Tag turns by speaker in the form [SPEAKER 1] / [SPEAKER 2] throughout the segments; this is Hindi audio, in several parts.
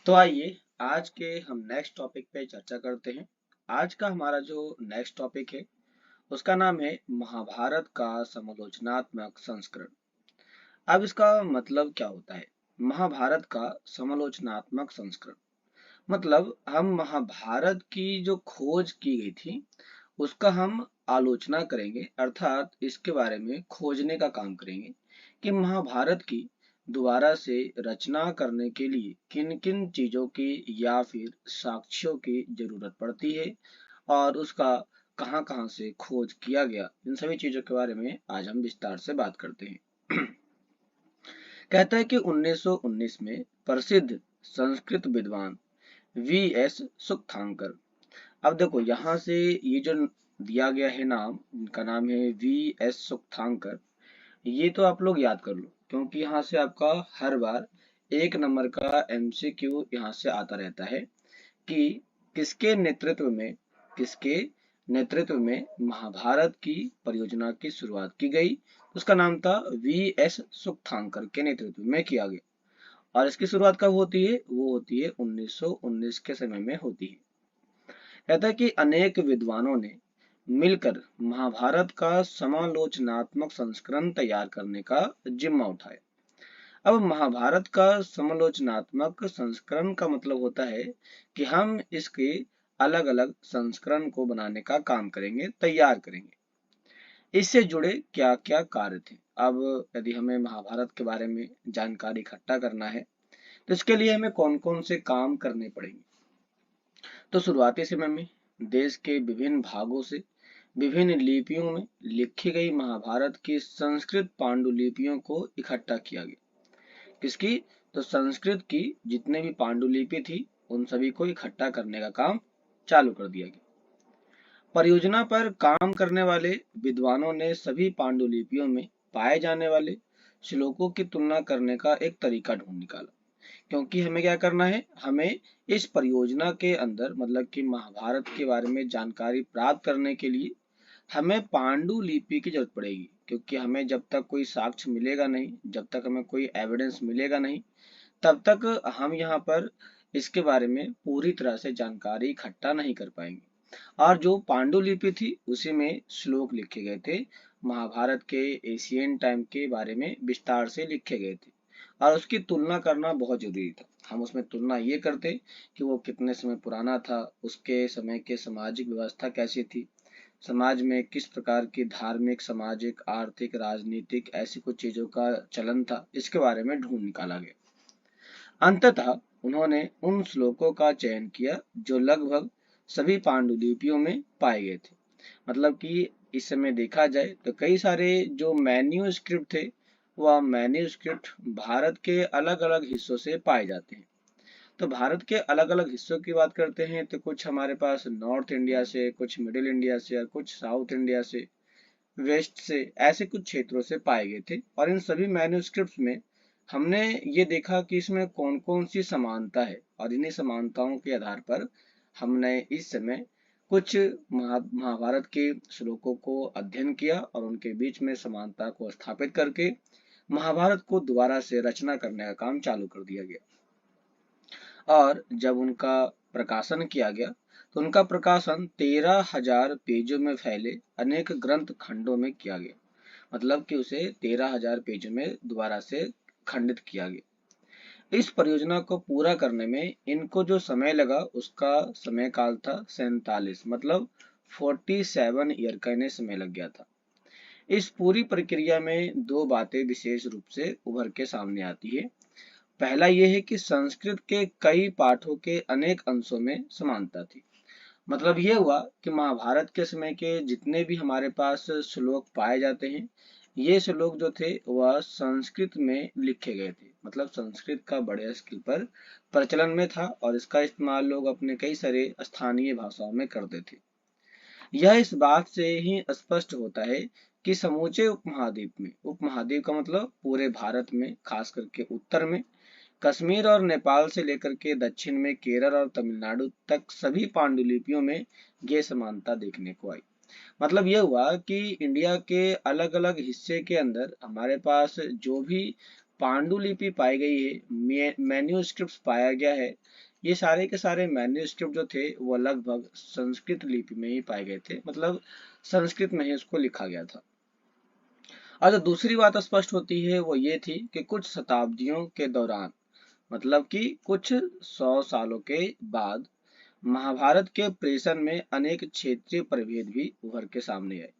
[SPEAKER 1] तो आइए आज के हम नेक्स्ट टॉपिक पे चर्चा करते हैं। आज का हमारा जो नेक्स्ट टॉपिक है उसका नाम है महाभारत का समालोचनात्मक संस्करण। अब इसका मतलब क्या होता है? महाभारत का समालोचनात्मक संस्करण मतलब हम महाभारत की जो खोज की गई थी उसका हम आलोचना करेंगे, अर्थात इसके बारे में खोजने का काम करेंगे कि महाभारत की दोबारा से रचना करने के लिए किन किन चीजों की या फिर साक्ष्यों की जरूरत पड़ती है और उसका कहाँ कहाँ से खोज किया गया। इन सभी चीजों के बारे में आज हम विस्तार से बात करते हैं। कहता है कि 1919 में प्रसिद्ध संस्कृत विद्वान वी एस सुक्थांकर। अब देखो यहाँ से ये जो दिया गया है नाम, इनका नाम है वी एस सुक्थांकर। ये तो आप लोग याद कर लो क्योंकि यहाँ से आपका हर बार 1 नंबर का एमसीक्यू यहाँ से आता रहता है कि किसके नेतृत्व में किसके नेतृत्व में महाभारत की परियोजना की शुरुआत की गई। उसका नाम था वी एस सुक्थांकर के नेतृत्व में किया गया। और इसकी शुरुआत कब होती है? वो होती है 1919 के समय में होती है। कहता है कि अनेक विद्वानों ने मिलकर महाभारत का समालोचनात्मक संस्करण तैयार करने का जिम्मा उठाया। अब महाभारत का समालोचनात्मक संस्करण का मतलब होता है कि हम इसके अलग अलग संस्करण को बनाने का काम करेंगे, तैयार करेंगे। इससे जुड़े क्या क्या कार्य थे? अब यदि हमें महाभारत के बारे में जानकारी इकट्ठा करना है तो इसके लिए हमें कौन कौन से काम करने पड़ेंगे। तो शुरुआती समय में देश के विभिन्न भागों से विभिन्न लिपियों में लिखी गई महाभारत की संस्कृत पांडुलिपियों को इकट्ठा किया गया। किसकी? तो संस्कृत की जितने भी पांडुलिपि थी उन सभी को इकट्ठा करने का काम चालू कर दिया गया। परियोजना पर काम करने वाले विद्वानों ने सभी पांडुलिपियों में पाए जाने वाले श्लोकों की तुलना करने का एक तरीका ढूंढ निकाला। क्योंकि हमें क्या करना है, हमें इस परियोजना के अंदर मतलब कि महाभारत के बारे में जानकारी प्राप्त करने के लिए हमें पांडुलिपि की जरूरत पड़ेगी। क्योंकि हमें जब तक कोई साक्ष्य मिलेगा नहीं, जब तक हमें कोई एविडेंस मिलेगा नहीं, तब तक हम यहाँ पर इसके बारे में पूरी तरह से जानकारी इकट्ठा नहीं कर पाएंगे। और जो पांडुलिपि थी उसी में श्लोक लिखे गए थे, महाभारत के एशियन टाइम के बारे में विस्तार से लिखे गए थे और उसकी तुलना करना बहुत जरूरी था। हम उसमें तुलना ये करते कि वो कितने समय पुराना था, उसके समय के सामाजिक व्यवस्था कैसी थी, समाज में किस प्रकार की धार्मिक, सामाजिक, आर्थिक, राजनीतिक ऐसी कुछ चीजों का चलन था, इसके बारे में ढूंढ निकाला गया। अंततः उन्होंने उन श्लोकों का चयन किया जो लगभग सभी पांडुलिपियों में पाए गए थे। मतलब कि इस समय देखा जाए तो कई सारे जो मैन्यूस्क्रिप्ट थे वह मैन्यूस्क्रिप्ट भारत के अलग अलग हिस्सों से पाए जाते हैं। तो भारत के अलग अलग हिस्सों की बात करते हैं तो कुछ हमारे पास नॉर्थ इंडिया से, कुछ मिडिल इंडिया से और कुछ साउथ इंडिया से, वेस्ट से, ऐसे कुछ क्षेत्रों से पाए गए थे। और इन सभी मैन्यूस्क्रिप्ट्स में हमने ये देखा कि इसमें कौन कौन सी समानता है और इन्हीं समानताओं के आधार पर हमने इस समय कुछ महाभारत के श्लोकों को अध्ययन किया और उनके बीच में समानता को स्थापित करके महाभारत को दोबारा से रचना करने का काम चालू कर दिया गया। और जब उनका प्रकाशन किया गया तो उनका प्रकाशन 13,000 पेजों में फैले अनेक ग्रंथ खंडों में किया गया। मतलब कि उसे 13,000 पेजों में दोबारा से खंडित किया गया। इस परियोजना को पूरा करने में इनको जो समय लगा उसका समय काल था 47, मतलब 47 ईयर का इन्हें समय लग गया था। इस पूरी प्रक्रिया में दो बातें विशेष रूप से उभर के सामने आती है। पहला यह है कि संस्कृत के कई पाठों के अनेक अंशों में समानता थी। मतलब यह हुआ कि महाभारत के समय के जितने भी हमारे पास श्लोक पाए जाते हैं, ये श्लोक जो थे वह संस्कृत में लिखे गए थे। मतलब संस्कृत का बड़े स्केल पर प्रचलन में था और इसका इस्तेमाल लोग अपने कई सारे स्थानीय भाषाओं में करते थे। यह इस बात से ही स्पष्ट होता है कि समूचे उपमहाद्वीप का मतलब पूरे भारत में, खास करके उत्तर में कश्मीर और नेपाल से लेकर के दक्षिण में केरल और तमिलनाडु तक सभी पांडुलिपियों में ये समानता देखने को आई। मतलब यह हुआ कि इंडिया के अलग अलग हिस्से के अंदर हमारे पास जो भी पांडुलिपि पाई गई है, मैन्यूस्क्रिप्ट पाया गया है, ये सारे के सारे मैन्यूस्क्रिप्ट जो थे वो लगभग संस्कृत लिपि में ही पाए गए थे, मतलब संस्कृत में ही उसको लिखा गया था। और जो दूसरी बात स्पष्ट होती है वो ये थी कि कुछ शताब्दियों के दौरान, मतलब कि कुछ 100 सालों के बाद, महाभारत के प्रेषण में अनेक क्षेत्रीय प्रभेद भी उभर के सामने आए।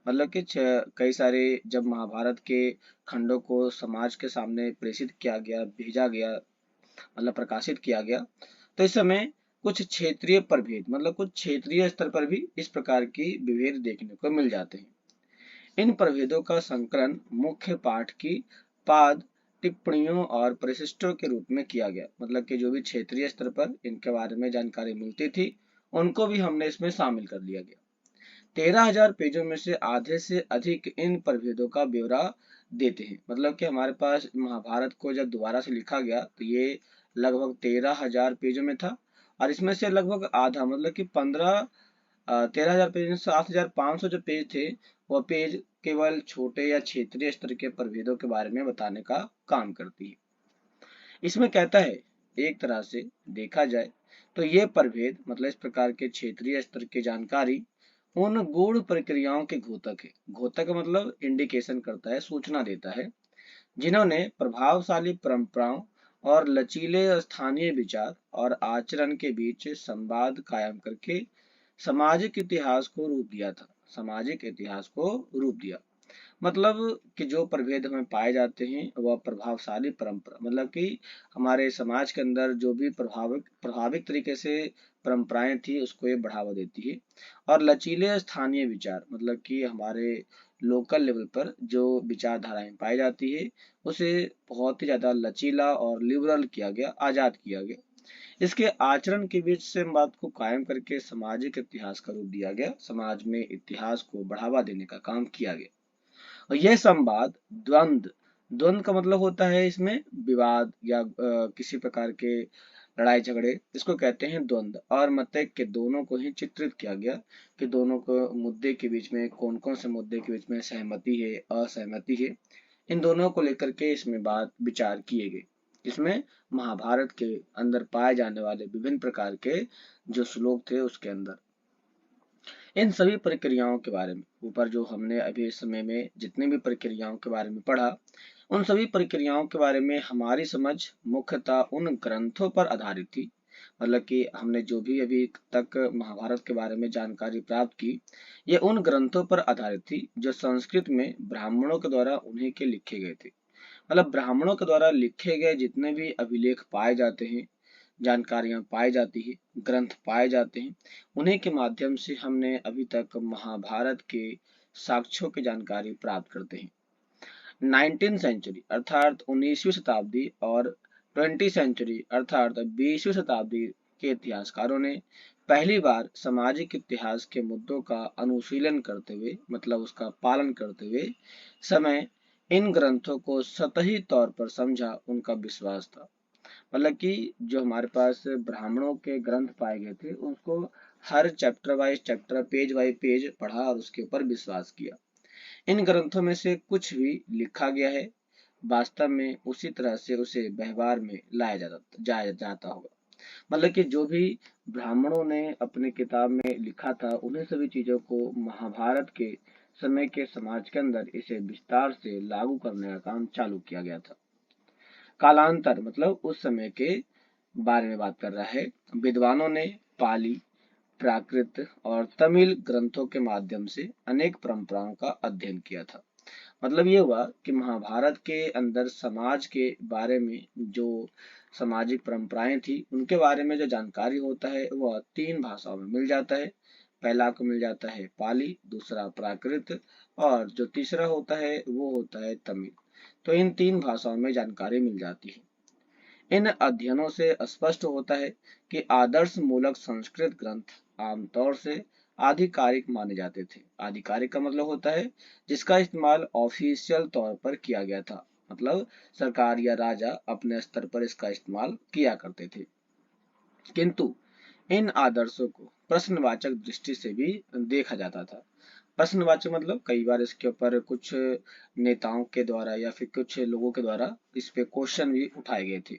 [SPEAKER 1] मतलब कि कई सारे जब महाभारत के खंडों को समाज के सामने प्रेषित किया गया, भेजा गया, मतलब प्रकाशित किया गया, तो इस समय कुछ क्षेत्रीय प्रभेद, मतलब कुछ क्षेत्रीय स्तर पर भी इस प्रकार की विभेद देखने को मिल जाते हैं। इन प्रभेदों का संकलन मुख्य पाठ की पाद टिप्पणियों और परिशिष्टों के रूप में किया गया, मतलब कि जो भी क्षेत्रीय स्तर पर इनके बारे में जानकारी मिलती थी उनको भी हमने इसमें शामिल कर लिया गया। 13,000 पेजों में से आधे से अधिक इन प्रभेदों का ब्यौरा देते हैं। मतलब कि हमारे पास महाभारत को जब दोबारा से लिखा गया तो ये लगभग 13,000 पेजों में था, और इसमें से लगभग आधा, मतलब कि 13,000 पेज में 7,500 जो पेज थे वह पेज केवल छोटे या क्षेत्रीय स्तर के प्रभेदों के बारे में बताने का काम करती है। इसमें कहता है, एक तरह से देखा जाए तो ये प्रभेद, मतलब इस प्रकार के क्षेत्रीय स्तर की जानकारी, उन गूढ़ प्रक्रियाओं के घोतक है। घोतक मतलब इंडिकेशन करता है, सूचना देता है, जिन्होंने प्रभावशाली परंपराओं और लचीले स्थानीय विचार और आचरण के बीच संवाद कायम करके सामाजिक इतिहास को रूप दिया था। सामाजिक इतिहास को रूप दिया, मतलब कि जो प्रभेद हमें पाए जाते हैं वह प्रभावशाली परंपरा, मतलब कि हमारे समाज के अंदर जो भी प्रभाविक तरीके से परंपराएं थी उसको ये बढ़ावा देती है। और लचीले स्थानीय विचार, मतलब कि हमारे लोकल लेवल पर जो विचारधाराएं पाई जाती है उसे बहुत ही ज्यादा लचीला और लिबरल किया गया, आजाद किया गया। इसके आचरण के बीच से बात को कायम करके सामाजिक इतिहास का रूप दिया गया, समाज में इतिहास को बढ़ावा देने का काम किया गया। और यह संवाद द्वंद, द्वंद का मतलब होता है इसमें विवाद या किसी प्रकार के लड़ाई झगड़े, इसको कहते हैं द्वंद, और मतैक के दोनों को ही चित्रित किया गया कि दोनों को मुद्दे के बीच में कौन कौन से मुद्दे के बीच में सहमति है, असहमति है, इन दोनों को लेकर के इसमें बात विचार किए गए। इसमें महाभारत के अंदर पाए जाने वाले विभिन्न प्रकार के जो श्लोक थे उसके अंदर इन सभी प्रक्रियाओं के बारे में, ऊपर जो हमने अभी इस समय में जितने भी प्रक्रियाओं के बारे में पढ़ा, उन सभी प्रक्रियाओं के बारे में हमारी समझ मुख्यतः उन ग्रंथों पर आधारित थी। मतलब कि हमने जो भी अभी तक महाभारत के बारे में जानकारी प्राप्त की, ये उन ग्रंथों पर आधारित थी जो संस्कृत में ब्राह्मणों के द्वारा उन्हीं के लिखे गए थे। मतलब ब्राह्मणों के द्वारा लिखे गए जितने भी अभिलेख पाए जाते हैं, जानकारियां पाई जाती है, ग्रंथ पाए जाते हैं, उन्हीं के माध्यम से हमने अभी तक महाभारत के साक्ष्यों की जानकारी प्राप्त करते हैं। 19वीं सेंचुरी अर्थात 19वीं शताब्दी और 20 सेंचुरी अर्थात 20वीं शताब्दी के इतिहासकारों ने पहली बार सामाजिक इतिहास के मुद्दों का अनुशीलन करते हुए, मतलब उसका पालन करते हुए समय इन ग्रंथों को सतही तौर पर समझा, उनका विश्वास था। मतलब कि जो हमारे पास ब्राह्मणों के ग्रंथ पाए गए थे उसको हर chapter wise chapter, page wise page पढ़ा और उसके ऊपर विश्वास किया। इन ग्रंथों में से कुछ भी लिखा गया है वास्तव में उसी तरह से उसे व्यवहार में लाया जाता होगा। मतलब कि जो भी ब्राह्मणों ने अपने किताब में लिखा था उन्हीं सभी चीजों को महाभारत के समय के समाज के अंदर इसे विस्तार से लागू करने का काम चालू किया गया था। कालांतर मतलब उस समय के बारे में बात कर रहा है। विद्वानों ने पाली, प्राकृत और तमिल ग्रंथों के माध्यम से अनेक परंपराओं का अध्ययन किया था। मतलब ये हुआ कि महाभारत के अंदर समाज के बारे में जो सामाजिक परंपराएं थी उनके बारे में जो जानकारी होता है वह 3 भाषाओं में मिल जाता है। पहला को मिल जाता है पाली, दूसरा प्राकृत, और जो तीसरा होता है वो होता है तमिल। तो इन 3 भाषाओं में जानकारी मिल जाती है। इन अध्ययनों से स्पष्ट होता है कि आदर्श मूलक संस्कृत ग्रंथ आमतौर से आधिकारिक माने जाते थे। आधिकारिक का मतलब होता है जिसका इस्तेमाल ऑफिशियल तौर पर किया गया था, मतलब सरकार या राजा अपने स्तर पर इसका इस्तेमाल किया करते थे। किंतु इन आदर्शों को प्रश्नवाचक दृष्टि से भी देखा जाता था। प्रश्नवाचक मतलब कई बार इसके ऊपर कुछ नेताओं के द्वारा या फिर कुछ लोगों के द्वारा इस पे क्वेश्चन भी उठाए गए थे,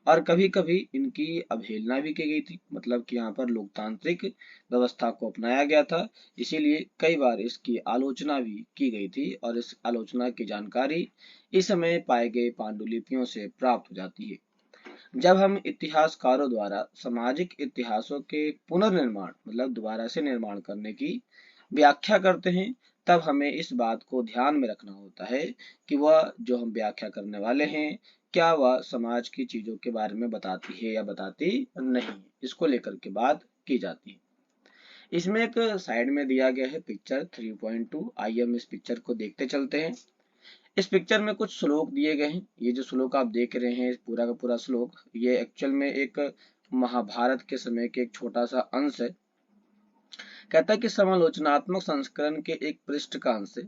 [SPEAKER 1] और कभी कभी इनकी अवहेलना भी की गई थी, मतलब कि यहाँ पर लोकतांत्रिक व्यवस्था को अपनाया गया था, इसीलिए कई बार इसकी आलोचना भी की गई थी, और इस आलोचना की जानकारी इस समय पाए गए पांडुलिपियों से प्राप्त हो जाती है। जब हम इतिहासकारों द्वारा सामाजिक इतिहासों के पुनर्निर्माण मतलब दोबारा से निर्माण करने की व्याख्या करते हैं, तब हमें इस बात को ध्यान में रखना होता है कि वह जो हम व्याख्या करने वाले हैं, क्या वह समाज की चीजों के बारे में बताती है या बताती नहीं, इसको लेकर के बात की जाती है। इसमें एक साइड में दिया गया है पिक्चर 3.2। आइए हम इस पिक्चर को देखते चलते हैं। इस पिक्चर में कुछ श्लोक दिए गए हैं। ये जो श्लोक आप देख रहे हैं, पूरा का पूरा श्लोक, ये एक्चुअल में एक महाभारत के समय के एक छोटा सा अंश है। कहता है कि समालोचनात्मक संस्करण के एक पृष्ठ का अंश है।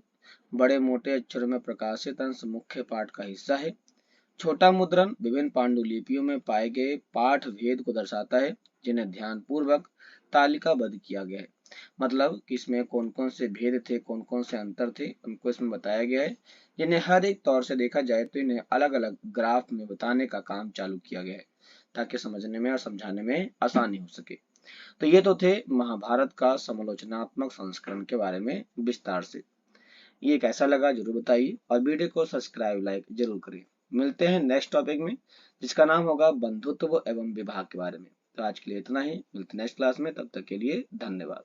[SPEAKER 1] बड़े मोटे अक्षरों में प्रकाशित अंश मुख्य पाठ का हिस्सा है। छोटा मुद्रण विभिन्न पांडुलिपियों में पाए गए पाठ भेद को दर्शाता है, जिन्हें ध्यान पूर्वक तालिकाबद्ध किया गया है। मतलब कि इसमें कौन कौन से भेद थे, कौन कौन से अंतर थे, उनको इसमें बताया गया है, जिन्हें हर एक तौर से देखा जाए तो इन्हें अलग अलग ग्राफ में बताने का काम चालू किया गया है, ताकि समझने में और समझाने में आसानी हो सके। तो ये तो थे महाभारत का समालोचनात्मक संस्करण के बारे में विस्तार से। ये कैसा लगा जरूर बताइए, और वीडियो को सब्सक्राइब लाइक जरूर करिए। मिलते हैं नेक्स्ट टॉपिक में, जिसका नाम होगा बंधुत्व एवं विवाह के बारे में। तो आज के लिए इतना ही, मिलते हैं नेक्स्ट क्लास में, तब तक के लिए धन्यवाद।